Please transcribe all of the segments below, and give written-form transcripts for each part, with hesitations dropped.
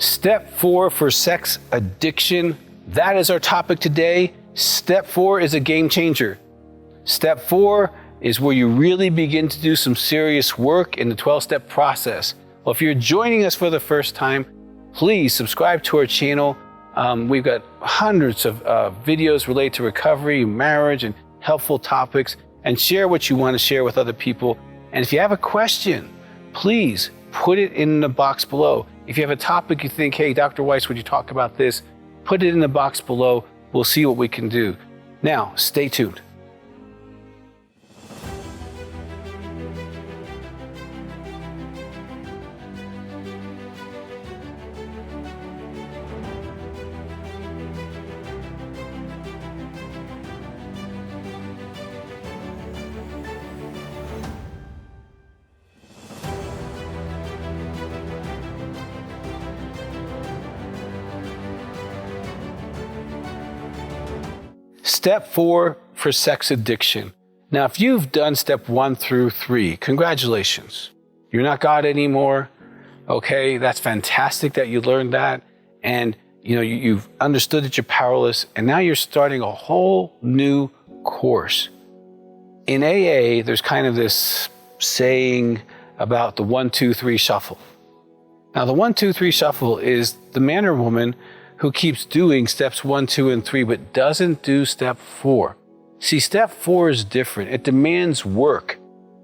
Step 4 for sex addiction. That is our topic today. Step 4 is a game changer. Step 4 is where you really begin to do some serious work in the 12-step process. Well, if you're joining us for the first time, please subscribe to our channel. We've got hundreds of videos related to recovery, marriage, and helpful topics, and share what you want to share with other people. And if you have a question, please put it in the box below. If you have a topic you think, hey, Dr. Weiss, would you talk about this? Put it in the box below. We'll see what we can do. Now, stay tuned. Step 4 for sex addiction. Now, if you've done step 1 through 3, congratulations. You're not God anymore. Okay, that's fantastic that you learned that. And you've understood that you're powerless. And now you're starting a whole new course. In AA, there's kind of this saying about the 1, 2, 3 shuffle. Now, the 1, 2, 3 shuffle is the man or woman who keeps doing steps 1, 2, and 3, but doesn't do step 4. See, step 4 is different. It demands work.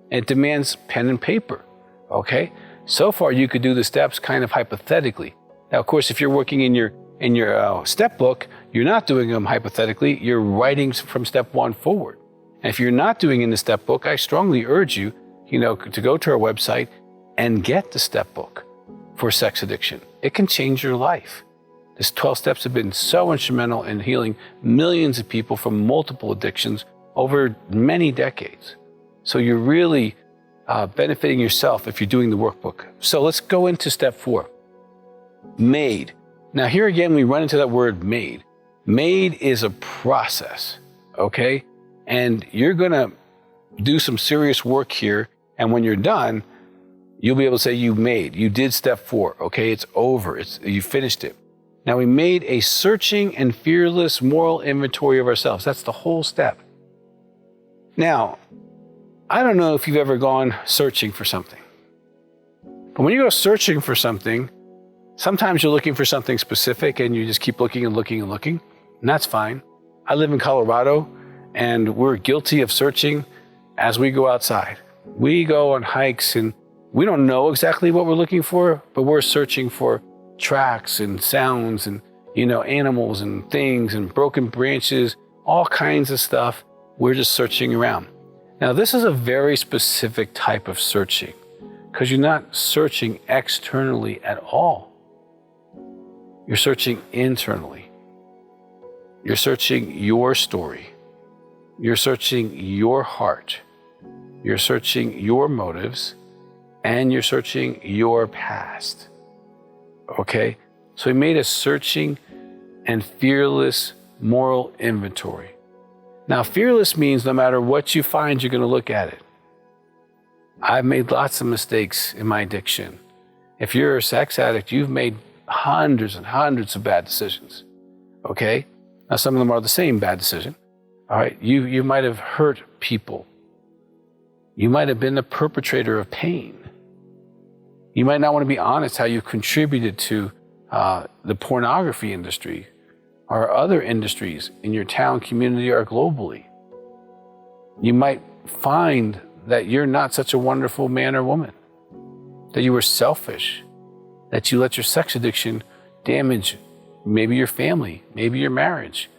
It demands pen and paper, okay? So far, you could do the steps kind of hypothetically. Now, of course, if you're working in your step book, you're not doing them hypothetically. You're writing from step 1 forward. And if you're not doing in the step book, I strongly urge you, to go to our website and get the step book for sex addiction. It can change your life. These 12 steps have been so instrumental in healing millions of people from multiple addictions over many decades. So you're really benefiting yourself if you're doing the workbook. So let's go into step 4. Made. Now here again, we run into that word made. Made is a process, okay? And you're gonna do some serious work here. And when you're done, you'll be able to say you did step 4, okay? It's over, you finished it. Now, we made a searching and fearless moral inventory of ourselves. That's the whole step. Now, I don't know if you've ever gone searching for something. But when you go searching for something, sometimes you're looking for something specific and you just keep looking and looking and looking, and that's fine. I live in Colorado, and we're guilty of searching as we go outside. We go on hikes, and we don't know exactly what we're looking for, but we're searching for tracks and sounds and animals and things and broken branches, all kinds of stuff. We're just searching around. Now, this is a very specific type of searching because you're not searching externally at all. You're searching internally. You're searching your story. You're searching your heart. You're searching your motives, and you're searching your past. Okay, so he made a searching and fearless moral inventory. Now, fearless means no matter what you find, you're going to look at it. I've made lots of mistakes in my addiction. If you're a sex addict, you've made hundreds and hundreds of bad decisions. Okay, now some of them are the same bad decision. All right, you might have hurt people. You might have been the perpetrator of pain. You might not want to be honest how you contributed to the pornography industry or other industries in your town, community, or globally. You might find that you're not such a wonderful man or woman, that you were selfish, that you let your sex addiction damage maybe your family, maybe your marriage,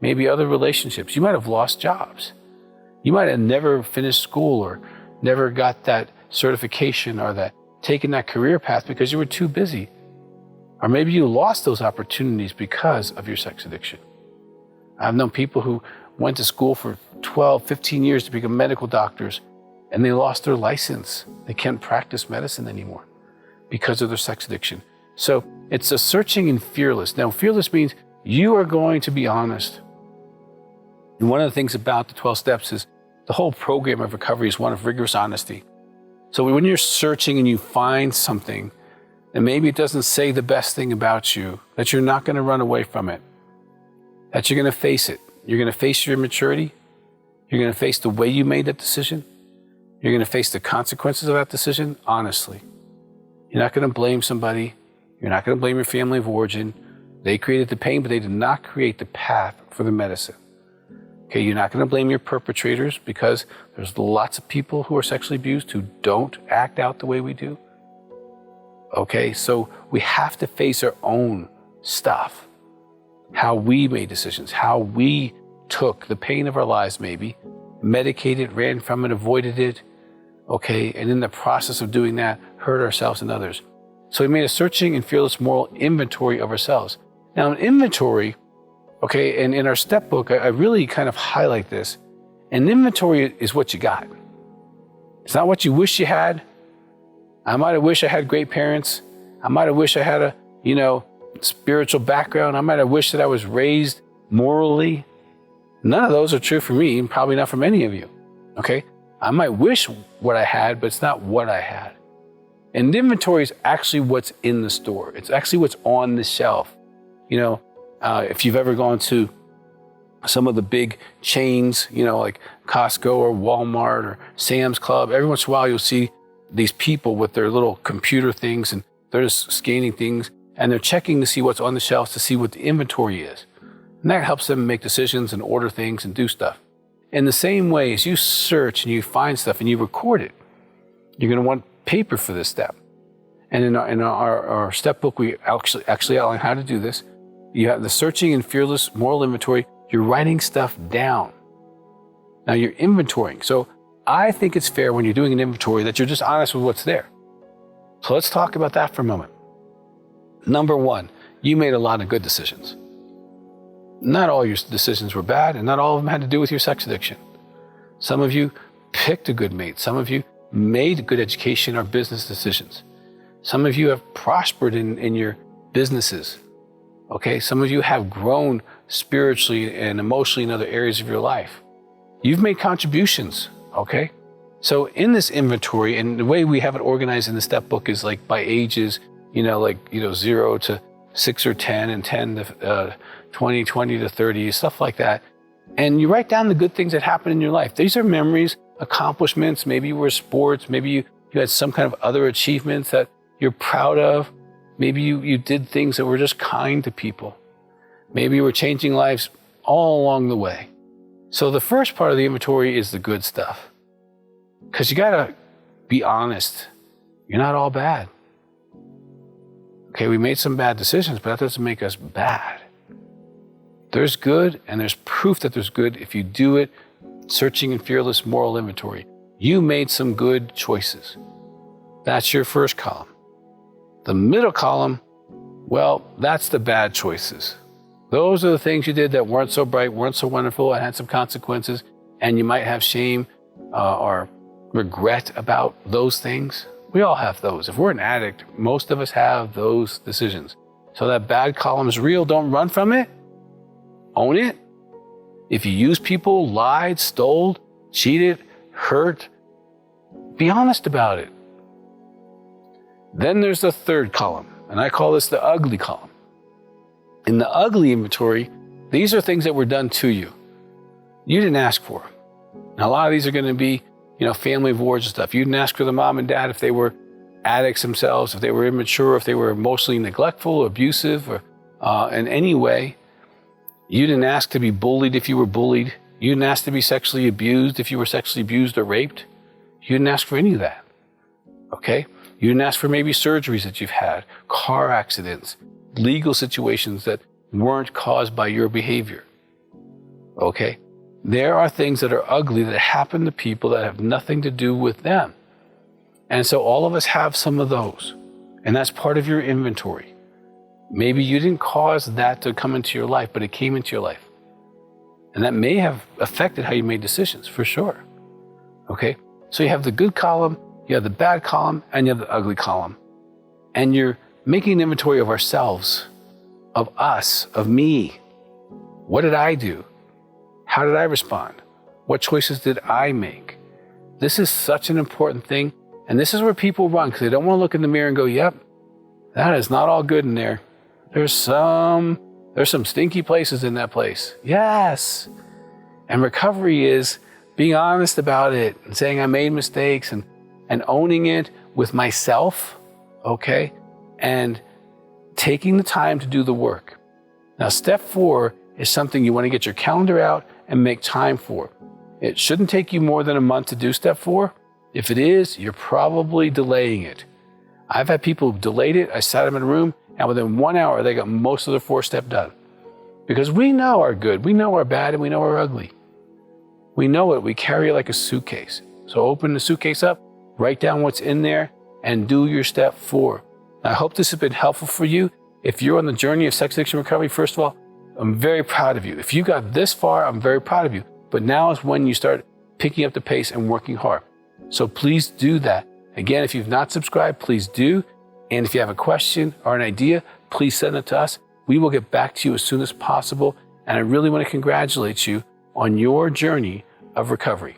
maybe other relationships. You might have lost jobs. You might have never finished school or never got that certification or taken that career path because you were too busy. Or maybe you lost those opportunities because of your sex addiction. I've known people who went to school for 12, 15 years to become medical doctors, and they lost their license. They can't practice medicine anymore because of their sex addiction. So it's a searching and fearless. Now, fearless means you are going to be honest. And one of the things about the 12 steps is the whole program of recovery is one of rigorous honesty. So when you're searching and you find something, And maybe it doesn't say the best thing about you, that you're not going to run away from it, that you're going to face it. You're going to face your immaturity. You're going to face the way you made that decision. You're going to face the consequences of that decision, honestly. You're not going to blame somebody. You're not going to blame your family of origin. They created the pain, but they did not create the path for the medicine. Okay, you're not going to blame your perpetrators, because there's lots of people who are sexually abused who don't act out the way we do. Okay, so we have to face our own stuff. How we made decisions, how we took the pain of our lives, maybe, medicated, ran from it, avoided it, okay, and in the process of doing that, hurt ourselves and others. So we made a searching and fearless moral inventory of ourselves. Now, an inventory, okay, and in our step book, I really kind of highlight this. An inventory is what you got. It's not what you wish you had. I might have wished I had great parents. I might have wished I had a, spiritual background. I might have wished that I was raised morally. None of those are true for me, and probably not for many of you, okay? I might wish what I had, but it's not what I had. And inventory is actually what's in the store. It's actually what's on the shelf. If you've ever gone to some of the big chains, like Costco or Walmart or Sam's Club, every once in a while you'll see these people with their little computer things, and they're just scanning things, and they're checking to see what's on the shelves, to see what the inventory is. And that helps them make decisions and order things and do stuff. In the same way, as you search and you find stuff and you record it, you're going to want paper for this step. And in our step book, we actually outline how to do this. You have the searching and fearless moral inventory. You're writing stuff down. Now you're inventorying. So I think it's fair when you're doing an inventory that you're just honest with what's there. So let's talk about that for a moment. Number one, you made a lot of good decisions. Not all your decisions were bad, and not all of them had to do with your sex addiction. Some of you picked a good mate. Some of you made good education or business decisions. Some of you have prospered in your businesses. Okay, some of you have grown spiritually and emotionally in other areas of your life. You've made contributions, okay? So in this inventory, and the way we have it organized in the step book is like by ages, 0 to 6 or 10, and 10 to 20, 20 to 30, stuff like that. And you write down the good things that happened in your life. These are memories, accomplishments. Maybe you were sports. Maybe you had some kind of other achievements that you're proud of. Maybe you did things that were just kind to people. Maybe you were changing lives all along the way. So the first part of the inventory is the good stuff. Because you got to be honest. You're not all bad. Okay, we made some bad decisions, but that doesn't make us bad. There's good, and there's proof that there's good if you do it. Searching and fearless moral inventory. You made some good choices. That's your first column. The middle column, well, that's the bad choices. Those are the things you did that weren't so bright, weren't so wonderful, and had some consequences, and you might have shame or regret about those things. We all have those. If we're an addict, most of us have those decisions. So that bad column is real. Don't run from it. Own it. If you used people, lied, stole, cheated, hurt, be honest about it. Then there's the third column, and I call this the ugly column. In the ugly inventory, these are things that were done to you. You didn't ask for them. Now, a lot of these are going to be, family of origin stuff. You didn't ask for the mom and dad if they were addicts themselves, if they were immature, if they were emotionally neglectful, abusive, or in any way. You didn't ask to be bullied if you were bullied. You didn't ask to be sexually abused if you were sexually abused or raped. You didn't ask for any of that. Okay? You didn't ask for maybe surgeries that you've had, car accidents, legal situations that weren't caused by your behavior. Okay? There are things that are ugly that happen to people that have nothing to do with them. And so all of us have some of those. And that's part of your inventory. Maybe you didn't cause that to come into your life, but it came into your life. And that may have affected how you made decisions, for sure. Okay? So you have the good column, you have the bad column, and you have the ugly column. And you're making an inventory of ourselves, of us, of me. What did I do? How did I respond? What choices did I make? This is such an important thing. And this is where people run, because they don't want to look in the mirror and go, yep, That is not all good in there. There's some stinky places in that place. Yes. And recovery is being honest about it and saying I made mistakes and owning it with myself, okay? And taking the time to do the work. Now, step 4 is something you want to get your calendar out and make time for. It shouldn't take you more than a month to do step 4. If it is, you're probably delaying it. I've had people who delayed it. I sat them in a room, and within 1 hour, they got most of their 4-step done. Because we know our good, we know our bad, and we know our ugly. We know it. We carry it like a suitcase. So open the suitcase up, write down what's in there, and do your step 4. I hope this has been helpful for you. If you're on the journey of sex addiction recovery, first of all, I'm very proud of you. If you got this far, I'm very proud of you. But now is when you start picking up the pace and working hard. So please do that. Again, if you've not subscribed, please do. And if you have a question or an idea, please send it to us. We will get back to you as soon as possible. And I really want to congratulate you on your journey of recovery.